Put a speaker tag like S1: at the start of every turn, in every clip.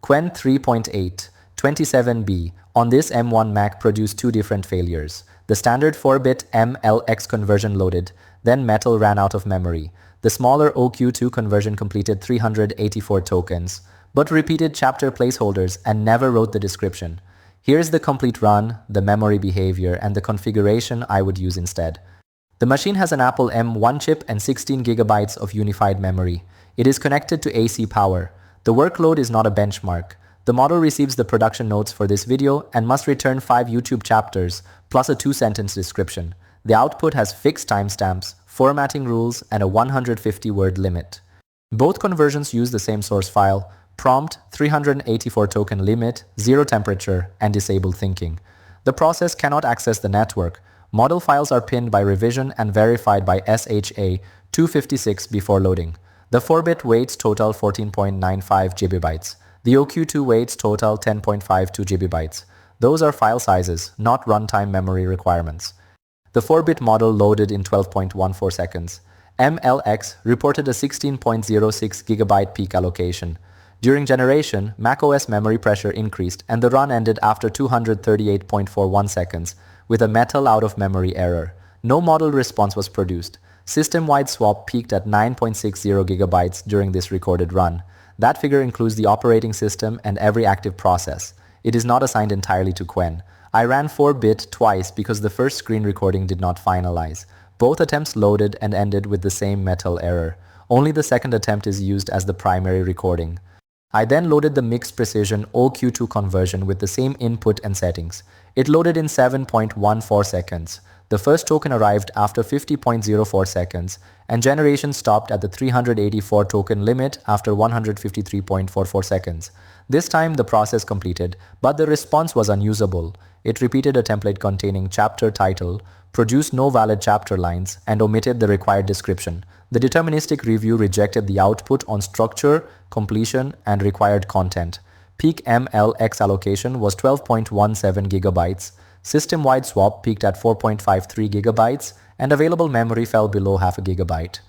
S1: Qwen 3.8 27B on this M1 Mac produced two different failures. The standard 4-bit MLX conversion loaded, then metal ran out of memory. The smaller OQ2 conversion completed 384 tokens, but repeated chapter placeholders and never wrote the description. Here's the complete run, the memory behavior, and the configuration I would use instead. The machine has an Apple M1 chip and 16 GB of unified memory. It is connected to AC power. The workload is not a benchmark. The model receives the production notes for this video and must return 5 YouTube chapters, plus a 2-sentence description. The output has fixed timestamps, formatting rules, and a 150-word limit. Both conversions use the same source file, prompt, 384 token limit, 0 temperature, and disabled thinking. The process cannot access the network. Model files are pinned by revision and verified by SHA 256 before loading. The 4-bit weights total 14.95 GB. The OQ2 weights total 10.52 GB. Those are file sizes, not runtime memory requirements. The 4-bit model loaded in 12.14 seconds. MLX reported a 16.06 GB peak allocation. During generation, macOS memory pressure increased and the run ended after 238.41 seconds with a metal out-of-memory error. No model response was produced. System-wide swap peaked at 9.60 GB during this recorded run. That figure includes the operating system and every active process. It is not assigned entirely to Qwen. I ran 4-bit twice because the first screen recording did not finalize. Both attempts loaded and ended with the same metal error. Only the second attempt is used as the primary recording. I then loaded the mixed precision OQ2 conversion with the same input and settings. It loaded in 7.14 seconds. The first token arrived after 50.04 seconds, and generation stopped at the 384 token limit after 153.44 seconds. This time the process completed, but the response was unusable. It repeated a template containing chapter title, produced no valid chapter lines, and omitted the required description. The deterministic review rejected the output on structure, completion, and required content. Peak MLX allocation was 12.17 GB. System-wide swap peaked at 4.53 GB, and available memory fell below half a gigabyte.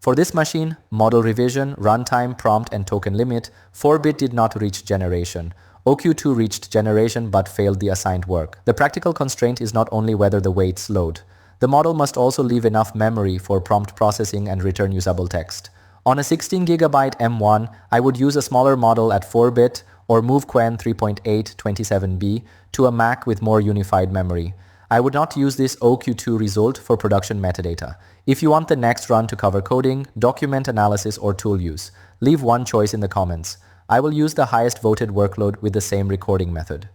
S1: For this machine, model revision, runtime, prompt, and token limit, 4-bit did not reach generation. OQ2 reached generation but failed the assigned work. The practical constraint is not only whether the weights load. The model must also leave enough memory for prompt processing and return usable text. On a 16 GB M1, I would use a smaller model at 4-bit or move Qwen 3.8 27B to a Mac with more unified memory. I would not use this OQ2 result for production metadata. If you want the next run to cover coding, document analysis, or tool use, leave one choice in the comments. I will use the highest voted workload with the same recording method.